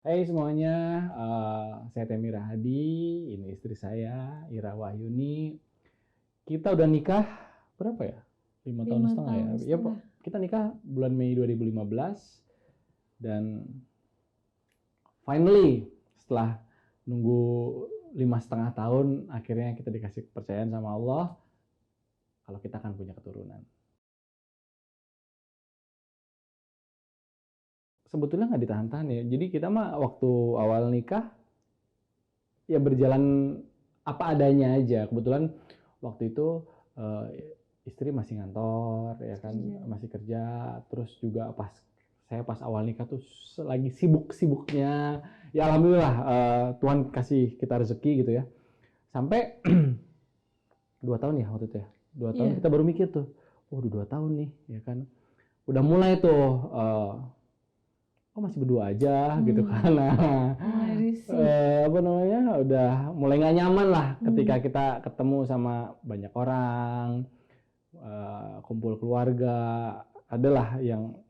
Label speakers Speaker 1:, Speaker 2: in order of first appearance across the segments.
Speaker 1: Hai semuanya, saya Temi Rahadi, ini istri saya, Ira Wahyuni. Kita udah nikah berapa ya? 5 tahun
Speaker 2: lima
Speaker 1: setengah ya?
Speaker 2: tahun
Speaker 1: Ya,
Speaker 2: setengah.
Speaker 1: kita nikah bulan Mei 2015 dan finally setelah nunggu 5,5 tahun, akhirnya kita dikasih kepercayaan sama Allah kalau kita akan punya keturunan. Sebetulnya nggak ditahan-tahan ya. Jadi kita mah waktu awal nikah ya berjalan apa adanya aja. Kebetulan waktu itu istri masih ngantor ya kan, masih kerja. Terus juga pas awal nikah tuh lagi sibuk-sibuknya. Ya alhamdulillah Tuhan kasih kita rezeki gitu ya. Sampai 2 tahun ya waktu itu ya. 2 tahun kita baru mikir tuh, oh udah 2 tahun nih ya kan. Udah mulai tuh oh masih berdua aja gitu kan. Nah, apa namanya udah mulai nggak nyaman lah ketika kita ketemu sama banyak orang, kumpul keluarga, adalah yang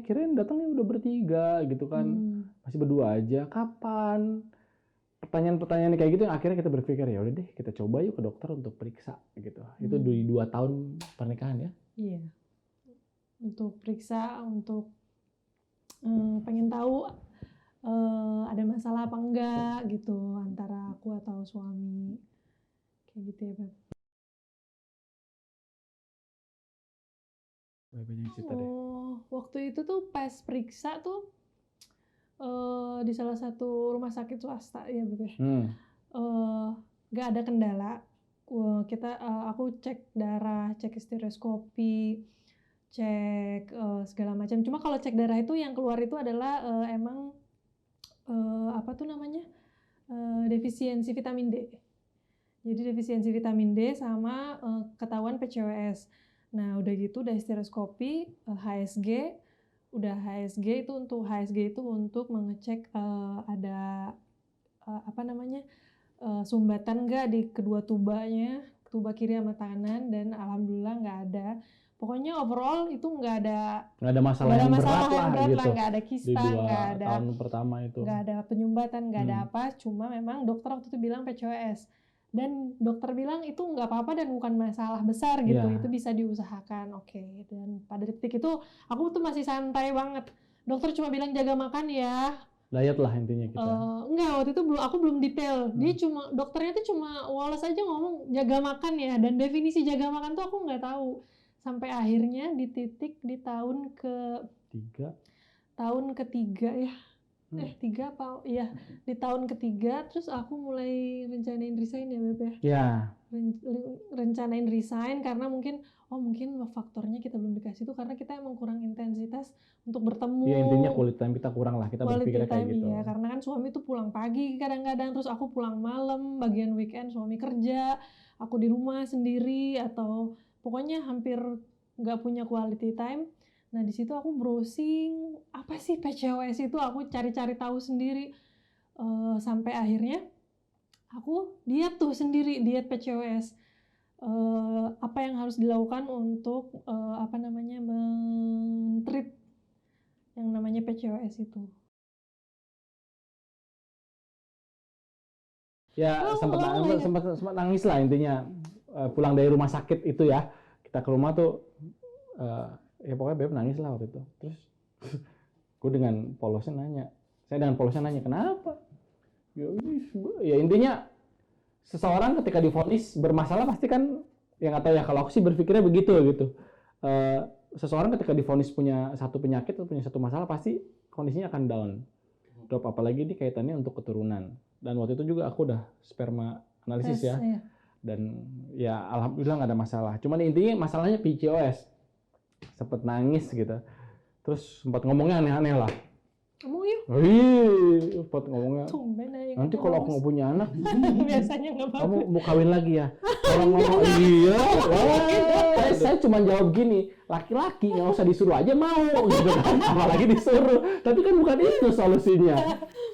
Speaker 1: kirain datangnya udah bertiga gitu kan, masih berdua aja, kapan? Pertanyaan-pertanyaan kayak gitu yang akhirnya kita berpikir ya udah deh kita coba yuk ke dokter untuk periksa gitu. Itu di 2 tahun pernikahan ya.
Speaker 2: Iya, untuk periksa, untuk pengen tahu ada masalah apa enggak gitu antara aku atau suami, kayak gitu ya Beb. Waktu itu tuh pas periksa tuh di salah satu rumah sakit swasta ya Beb ya. Nggak ada kendala. Aku cek darah, cek stereoskopi, cek segala macam. Cuma kalau cek darah itu yang keluar itu adalah emang apa tuh namanya defisiensi vitamin D. Jadi defisiensi vitamin D sama ketahuan PCOS. Nah udah gitu udah stereoskopi, HSG, udah HSG itu untuk mengecek ada apa namanya sumbatan nggak di kedua tubanya, tuba kiri sama kanan, dan alhamdulillah nggak ada. Pokoknya overall itu nggak ada
Speaker 1: masalah yang berat lah gitu.
Speaker 2: nggak ada kista, nggak ada
Speaker 1: tahun pertama itu
Speaker 2: nggak ada penyumbatan, nggak ada apa. Cuma memang dokter waktu itu bilang PCOS, dan dokter bilang itu nggak apa-apa dan bukan masalah besar gitu, itu bisa diusahakan. Oke. Dan pada detik itu aku tuh masih santai banget. Dokter cuma bilang jaga makan ya.
Speaker 1: Diet lah intinya kita.
Speaker 2: Enggak, waktu itu aku belum detail. Dia dokternya tuh cuma Wallace aja ngomong jaga makan ya, dan definisi jaga makan tuh aku nggak tahu. Sampai akhirnya di titik di tahun ketiga ya. Tiga apa? Iya, di tahun ketiga terus aku mulai rencanain resign ya Beb ya.
Speaker 1: Ya.
Speaker 2: Rencanain resign karena mungkin faktornya kita belum dikasih tuh karena kita emang kurang intensitas untuk bertemu.
Speaker 1: Ya intinya quality time kita kurang lah, kita berpikirnya kayak gitu.
Speaker 2: Ya, karena kan suami tuh pulang pagi kadang-kadang, terus aku pulang malam, bagian weekend suami kerja, aku di rumah sendiri, atau pokoknya hampir nggak punya quality time. Nah di situ aku browsing apa sih PCOS itu, aku cari-cari tahu sendiri, sampai akhirnya aku diet PCOS. Apa yang harus dilakukan untuk men-treat yang namanya PCOS itu. Ya
Speaker 1: sempat nangis lah intinya. Pulang dari rumah sakit itu ya, kita ke rumah tuh ya pokoknya Beb nangis lah waktu itu. Terus gue dengan polosnya nanya kenapa? Ya intinya seseorang ketika divonis bermasalah pasti kan, ya nggak tahu ya, kalau aku sih berpikirnya begitu gitu. Seseorang ketika divonis punya satu penyakit atau punya satu masalah pasti kondisinya akan drop, apalagi ini kaitannya untuk keturunan. Dan waktu itu juga aku udah sperma analisis ya. Dan ya alhamdulillah nggak ada masalah. Cuman intinya masalahnya PCOS. Sempet nangis gitu. Terus sempat ngomongnya aneh-aneh lah.
Speaker 2: Kamu yuk.
Speaker 1: Sempat ngomongnya. Nanti kalau aku nggak punya anak,
Speaker 2: biasanya nggak bagus.
Speaker 1: Kamu mau kawin lagi ya? Kalau ngomong iya, saya cuma jawab gini, laki-laki nggak usah disuruh aja mau gitu kan, apalagi disuruh. Tapi kan bukan itu solusinya.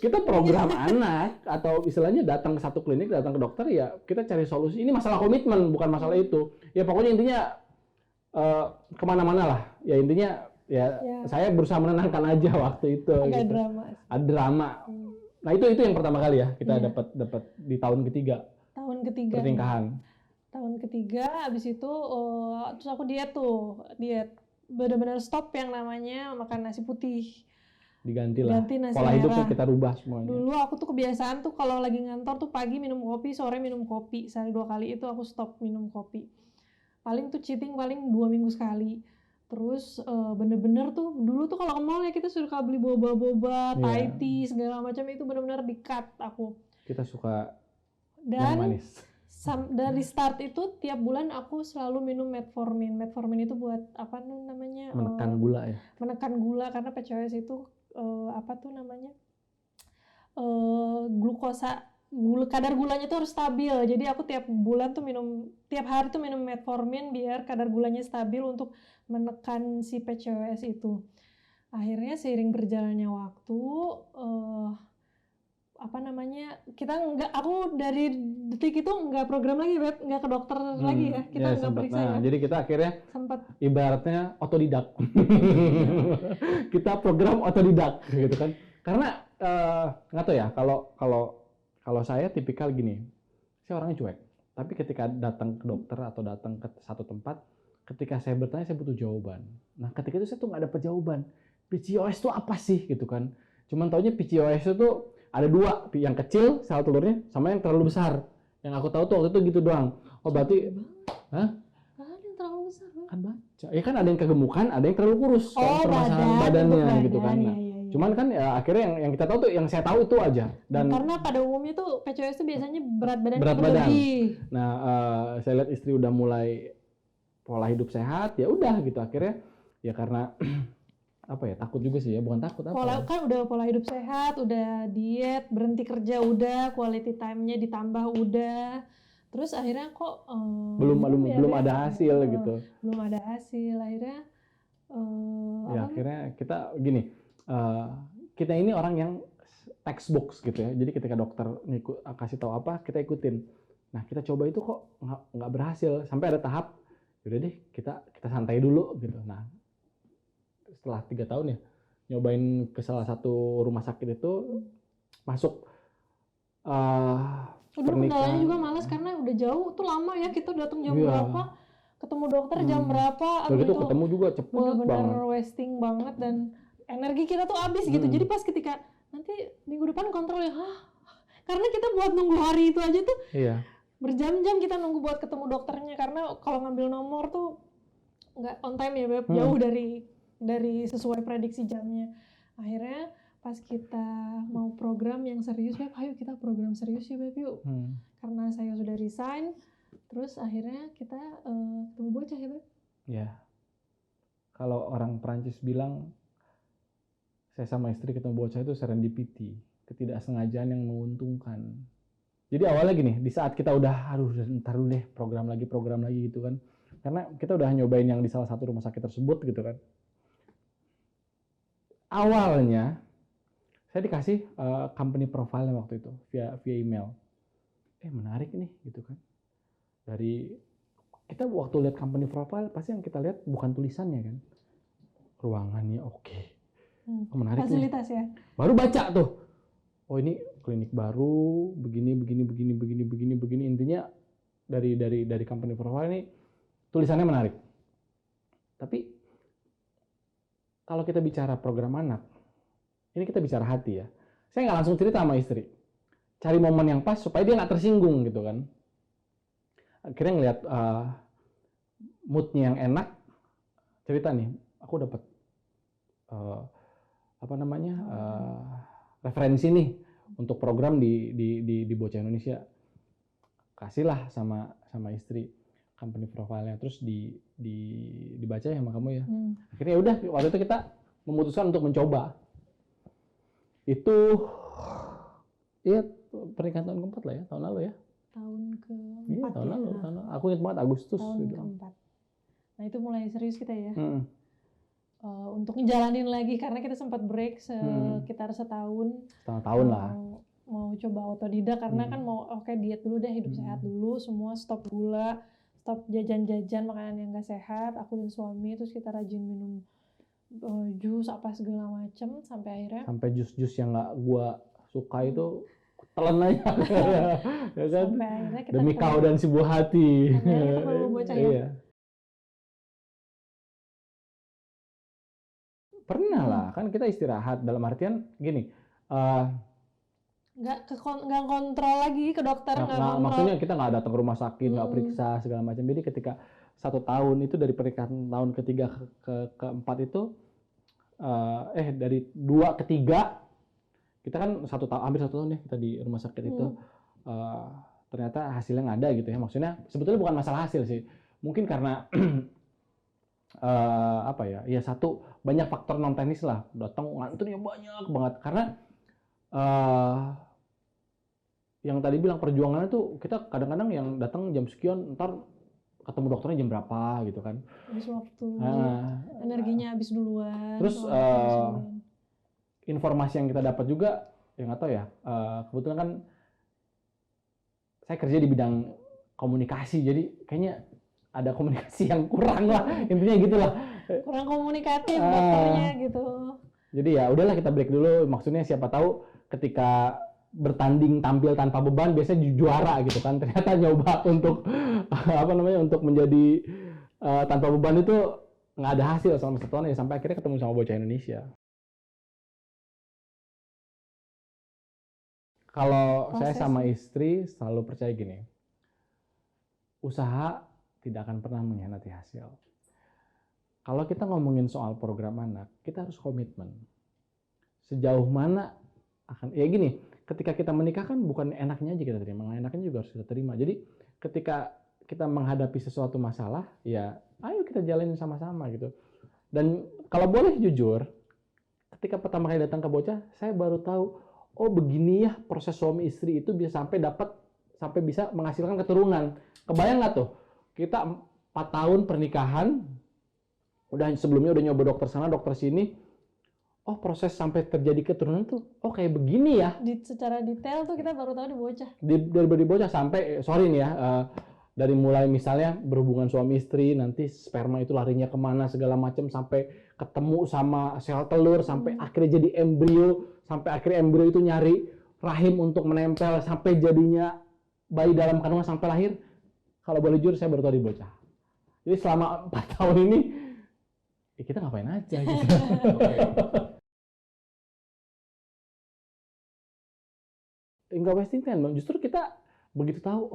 Speaker 1: Kita program anak atau istilahnya datang ke satu klinik, datang ke dokter ya kita cari solusi. Ini masalah komitmen bukan masalah itu. Ya pokoknya intinya kemana-mana lah. Ya intinya ya saya berusaha menenangkan aja waktu itu.
Speaker 2: Agak
Speaker 1: gitu.
Speaker 2: drama.
Speaker 1: Ada drama. Nah itu yang pertama kali ya kita dapat di tahun ketiga.
Speaker 2: Tahun ketiga.
Speaker 1: Pernikahan.
Speaker 2: Tahun ketiga, abis itu terus aku diet. Benar-benar stop yang namanya makan nasi putih.
Speaker 1: Ganti nasi pola
Speaker 2: merah.
Speaker 1: Hidupnya kita rubah semuanya.
Speaker 2: Dulu aku tuh kebiasaan tuh kalau lagi ngantor tuh pagi minum kopi, sore minum kopi. Sehari 2 kali itu aku stop minum kopi. Paling tuh cheating paling 2 minggu sekali. Terus bener-bener tuh dulu tuh kalau ke mall ya kita suka beli boba-boba, Thai tea segala macam itu bener-bener di-cut aku.
Speaker 1: Kita suka yang manis.
Speaker 2: Dari start itu tiap bulan aku selalu minum metformin. Metformin itu buat apa namanya?
Speaker 1: Menekan gula ya.
Speaker 2: Menekan gula karena PCOS itu glukosa, kadar gulanya tuh harus stabil. Jadi aku tiap hari tuh minum metformin biar kadar gulanya stabil untuk menekan si PCOS itu. Akhirnya seiring berjalannya waktu aku dari detik itu nggak program lagi, Beb, nggak ke dokter lagi ya, kita nggak periksa ya.
Speaker 1: Jadi kita akhirnya ibaratnya otodidak. Kita program otodidak gitu kan, karena nggak tahu ya, kalau saya tipikal gini, saya orangnya cuek, tapi ketika datang ke dokter atau datang ke satu tempat, ketika saya bertanya saya butuh jawaban. Nah ketika itu saya tuh nggak dapat jawaban, PCOS itu apa sih gitu kan, cuman taunya PCOS itu ada 2, yang kecil sel telurnya sama yang terlalu besar. Yang aku tahu tuh waktu itu gitu doang. Oh berarti,
Speaker 2: ada yang terlalu besar
Speaker 1: kan baca. Ya kan ada yang kegemukan, ada yang terlalu kurus. Permasalahan badannya gitu kan. Nah, cuman kan ya akhirnya yang kita tahu tuh, yang saya tahu itu aja. Dan
Speaker 2: karena pada umumnya tuh PCOS itu biasanya berat badan
Speaker 1: berlebih. Nah saya lihat istri udah mulai pola hidup sehat, ya udah gitu akhirnya ya karena apa ya, takut juga sih ya, bukan takut apa
Speaker 2: kan udah pola hidup sehat, udah diet, berhenti kerja udah, quality time-nya ditambah udah, terus akhirnya kok
Speaker 1: belum ada hasil gitu,
Speaker 2: belum ada hasil. Akhirnya
Speaker 1: akhirnya kita gini, kita ini orang yang textbook gitu ya, jadi ketika dokter kasih tahu apa kita ikutin. Nah kita coba itu kok nggak berhasil, sampai ada tahap yaudah deh kita santai dulu gitu. Nah setelah 3 tahun ya nyobain ke salah satu rumah sakit itu, masuk
Speaker 2: kendalanya juga malas karena udah jauh tuh, lama ya kita datang jam berapa, ketemu dokter jam berapa,
Speaker 1: itu ketemu juga cepet
Speaker 2: bener-bener wasting banget dan energi kita tuh habis gitu. Jadi pas ketika nanti minggu depan kontrol ya, karena kita buat nunggu hari itu aja tuh berjam-jam kita nunggu buat ketemu dokternya, karena kalau ngambil nomor tuh nggak on time ya, Beb, jauh dari sesuai prediksi jamnya. Akhirnya pas kita mau program yang serius, Beb, ayo kita program serius ya, Beb, yuk. Karena saya sudah resign, terus akhirnya kita ketemu bocah ya, Beb.
Speaker 1: Ya, kalau orang Perancis bilang saya sama istri ketemu bocah itu serendipity, ketidaksengajaan yang menguntungkan. Jadi awalnya gini, di saat kita udah ntar dulu deh program lagi gitu kan, karena kita udah nyobain yang di salah satu rumah sakit tersebut gitu kan. Awalnya saya dikasih company profile waktu itu via email. Menarik nih gitu kan. Dari kita waktu lihat company profile pasti yang kita lihat bukan tulisannya kan. Ruangannya oke. Menarik
Speaker 2: fasilitas
Speaker 1: nih.
Speaker 2: Ya.
Speaker 1: Baru baca tuh. Oh ini klinik baru, begini. Intinya dari company profile ini tulisannya menarik. Tapi kalau kita bicara program anak, ini kita bicara hati ya. Saya nggak langsung cerita sama istri. Cari momen yang pas supaya dia nggak tersinggung gitu kan. Akhirnya ngeliat moodnya yang enak, cerita nih, aku dapat referensi nih untuk program di Bocah Indonesia. Kasihlah sama istri company profile-nya, terus dibaca ya sama kamu ya. Akhirnya udah, waktu itu kita memutuskan untuk mencoba. Itu ya pernikahan tahun keempat lah ya, tahun lalu ya.
Speaker 2: Tahun keempat.
Speaker 1: Iya, tahun lalu. Aku ingat banget Agustus.
Speaker 2: Tahun gitu. Keempat. Nah itu mulai serius kita ya. Untuk ngejalanin lagi, karena kita sempat break sekitar setahun.
Speaker 1: Setengah tahun lah.
Speaker 2: Mau coba otodidak karena kan mau diet dulu deh, hidup sehat dulu, semua stop gula, stop jajan-jajan makanan yang gak sehat, aku dan suami, terus kita rajin minum jus apa segala macem sampai
Speaker 1: jus-jus yang nggak gua suka itu telan aja. Ya kan?
Speaker 2: Sampai akhirnya kita
Speaker 1: demi kau dan si buah hati.
Speaker 2: Akhirnya kita perlu bocah ya.
Speaker 1: Iya. Pernah lah, kan kita istirahat dalam artian gini.
Speaker 2: Nggak kontrol lagi ke dokter, nggak kontrol.
Speaker 1: Maksudnya kita nggak datang ke rumah sakit, nggak periksa segala macam. Jadi ketika 1 tahun itu dari pernikahan tahun ketiga keempat itu, dari 2 ke 3 kita kan hampir 1 tahun ya kita di rumah sakit itu, ternyata hasilnya nggak ada gitu ya. Maksudnya sebetulnya bukan masalah hasil sih, mungkin karena ya satu banyak faktor non teknis lah, datang ngantrinya banyak banget karena yang tadi bilang perjuangannya tuh kita kadang-kadang yang datang jam sekian, ntar ketemu dokternya jam berapa gitu kan.
Speaker 2: Habis waktu, energinya habis duluan.
Speaker 1: Terus informasi yang kita dapat juga, ya nggak tahu ya, kebetulan kan saya kerja di bidang komunikasi, jadi kayaknya ada komunikasi yang kurang lah, intinya gitulah.
Speaker 2: Kurang komunikatif dokternya gitu.
Speaker 1: Jadi ya udahlah kita break dulu, maksudnya siapa tahu ketika bertanding tampil tanpa beban biasanya juara gitu kan, ternyata nyoba untuk untuk menjadi tanpa beban itu nggak ada hasil selama 1 tahun ya, sampai akhirnya ketemu sama bocah Indonesia. Kalau saya sama istri selalu percaya gini, usaha tidak akan pernah mengkhianati hasil. Kalau kita ngomongin soal program anak, kita harus komitmen. Sejauh mana ya gini, ketika kita menikah kan bukan enaknya aja kita terima, enaknya juga harus kita terima. Jadi ketika kita menghadapi sesuatu masalah, ya ayo kita jalanin sama-sama gitu. Dan kalau boleh jujur, ketika pertama kali datang ke bocah, saya baru tahu, oh begini ya proses suami istri itu bisa sampai bisa menghasilkan keturunan. Kebayang nggak tuh? Kita 4 tahun pernikahan, sebelumnya udah nyoba dokter sana, dokter sini. Oh proses sampai terjadi keturunan tuh, kayak begini ya.
Speaker 2: Secara detail tuh kita baru tahu di bocah.
Speaker 1: Dari bocah sampai, sorry nih ya, dari mulai misalnya berhubungan suami istri, nanti sperma itu larinya kemana segala macam, sampai ketemu sama sel telur, sampai akhirnya jadi embrio, sampai akhirnya embrio itu nyari rahim untuk menempel, sampai jadinya bayi dalam kandungan sampai lahir. Kalau boleh jujur, saya baru tahu di bocah. Jadi selama 4 tahun ini, kita ngapain aja gitu. Enggak wasting time, justru kita begitu tahu,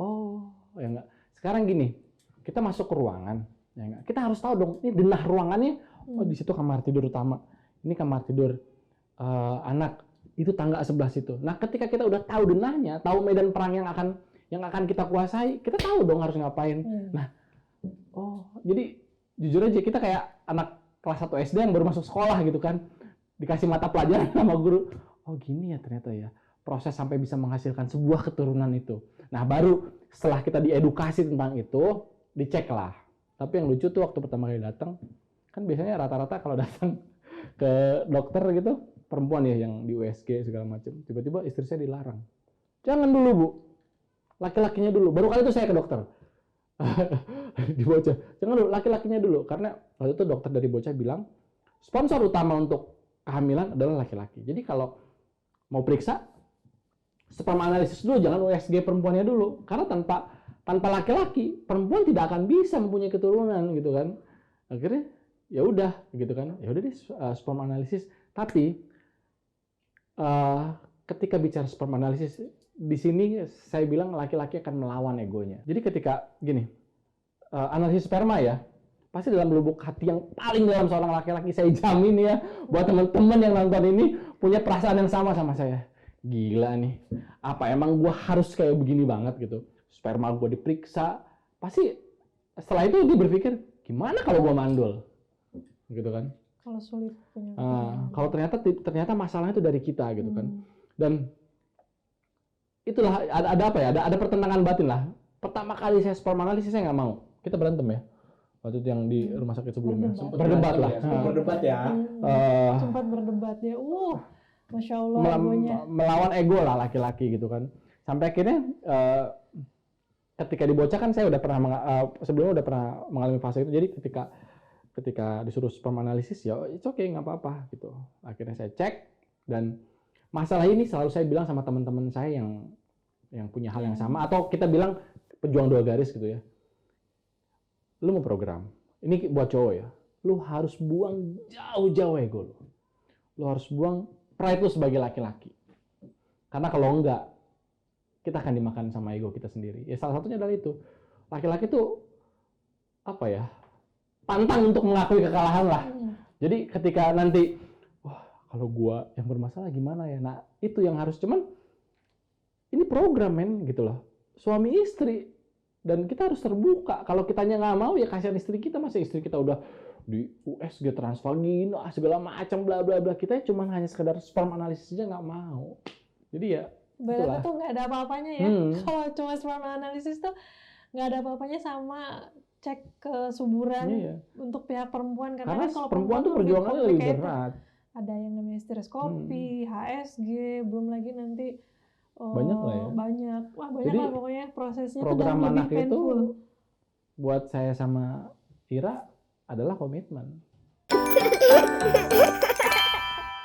Speaker 1: ya enggak. Sekarang gini, kita masuk ke ruangan, ya enggak. Kita harus tahu dong, ini denah ruangannya, di situ kamar tidur utama, ini kamar tidur anak, itu tangga sebelah situ. Nah, ketika kita udah tahu denahnya, tahu medan perang yang akan kita kuasai, kita tahu dong harus ngapain. Nah, jadi jujur aja kita kayak anak kelas 1 SD yang baru masuk sekolah gitu kan, dikasih mata pelajaran sama guru. Oh gini ya ternyata ya, proses sampai bisa menghasilkan sebuah keturunan itu. Nah baru setelah kita diedukasi tentang itu, dicek lah. Tapi yang lucu tuh waktu pertama kali datang, kan biasanya rata-rata kalau datang ke dokter gitu, perempuan ya yang di USG segala macam. Tiba-tiba istri saya dilarang. Jangan dulu Bu, laki-lakinya dulu. Baru kali itu saya ke dokter. Di bocah, jangan dulu, laki-lakinya dulu. Karena waktu itu dokter dari bocah bilang, sponsor utama untuk kehamilan adalah laki-laki. Jadi kalau mau periksa, sperma analisis dulu, jangan USG perempuannya dulu. Karena tanpa laki-laki, perempuan tidak akan bisa mempunyai keturunan gitu kan. Akhirnya ya udah gitu kan. Ya udah deh sperma analisis. Tapi ketika bicara sperma analisis, di sini saya bilang laki-laki akan melawan egonya. Jadi ketika gini, analisis sperma ya, pasti dalam lubuk hati yang paling dalam seorang laki-laki, saya jamin ya, buat teman-teman yang nonton ini punya perasaan yang sama saya. Gila nih, apa emang gue harus kayak begini banget gitu? Sperma gue diperiksa, pasti setelah itu dia berpikir, gimana kalau gue mandul? Gitu kan?
Speaker 2: Kalau sulit punya.
Speaker 1: Kalau ternyata masalahnya itu dari kita gitu kan. Dan itulah ada apa ya? Ada pertentangan batin lah. Pertama kali saya sperma analisis saya nggak mau. Kita berantem ya. Waktu itu yang di rumah sakit sebelumnya. Berdebat lah.
Speaker 3: Berdebat ya.
Speaker 2: Sempat berdebat ya. Masya Allah egonya.
Speaker 1: Melawan ego lah laki-laki gitu kan. Sampai akhirnya ketika di bocah kan saya udah pernah sebelumnya udah pernah mengalami fase itu. Jadi ketika ketika disuruh sperma analisis ya it's okay, nggak apa-apa gitu. Akhirnya saya cek, dan masalah ini selalu saya bilang sama teman-teman saya yang punya hal yang sama, atau kita bilang pejuang 2 garis gitu ya. Lu mau program, ini buat cowok ya, lu harus buang jauh-jauh ego lu. Lu harus buang pride lu sebagai laki-laki. Karena kalau enggak, kita akan dimakan sama ego kita sendiri. Ya salah satunya adalah itu. Laki-laki tuh apa ya? Pantang untuk mengakui kekalahan lah. Jadi ketika nanti, wah kalau gua yang bermasalah gimana ya? Nah itu yang harus, cuman ini program men gitu loh. Suami istri, dan kita harus terbuka. Kalau kitanya nggak mau ya kasihan istri kita, masa istri kita udah di USG transvagina segala macam bla bla bla, kita cuma hanya sekedar sperm analisis aja nggak mau. Jadi ya
Speaker 2: berarti tuh nggak ada apa-apanya ya. Kalau cuma sperm analisis tuh nggak ada apa-apanya sama cek kesuburan untuk pihak perempuan, karena kan kalau
Speaker 1: perempuan tuh perjuangannya lebih berat.
Speaker 2: Ada yang namanya stereoskopi, HSG, belum lagi nanti
Speaker 1: banyak lah ya.
Speaker 2: Banyak. Wah, banyak lah pokoknya prosesnya
Speaker 1: program
Speaker 2: tuh
Speaker 1: anak
Speaker 2: lebih painful.
Speaker 1: Itu buat saya sama Ira adalah komitmen.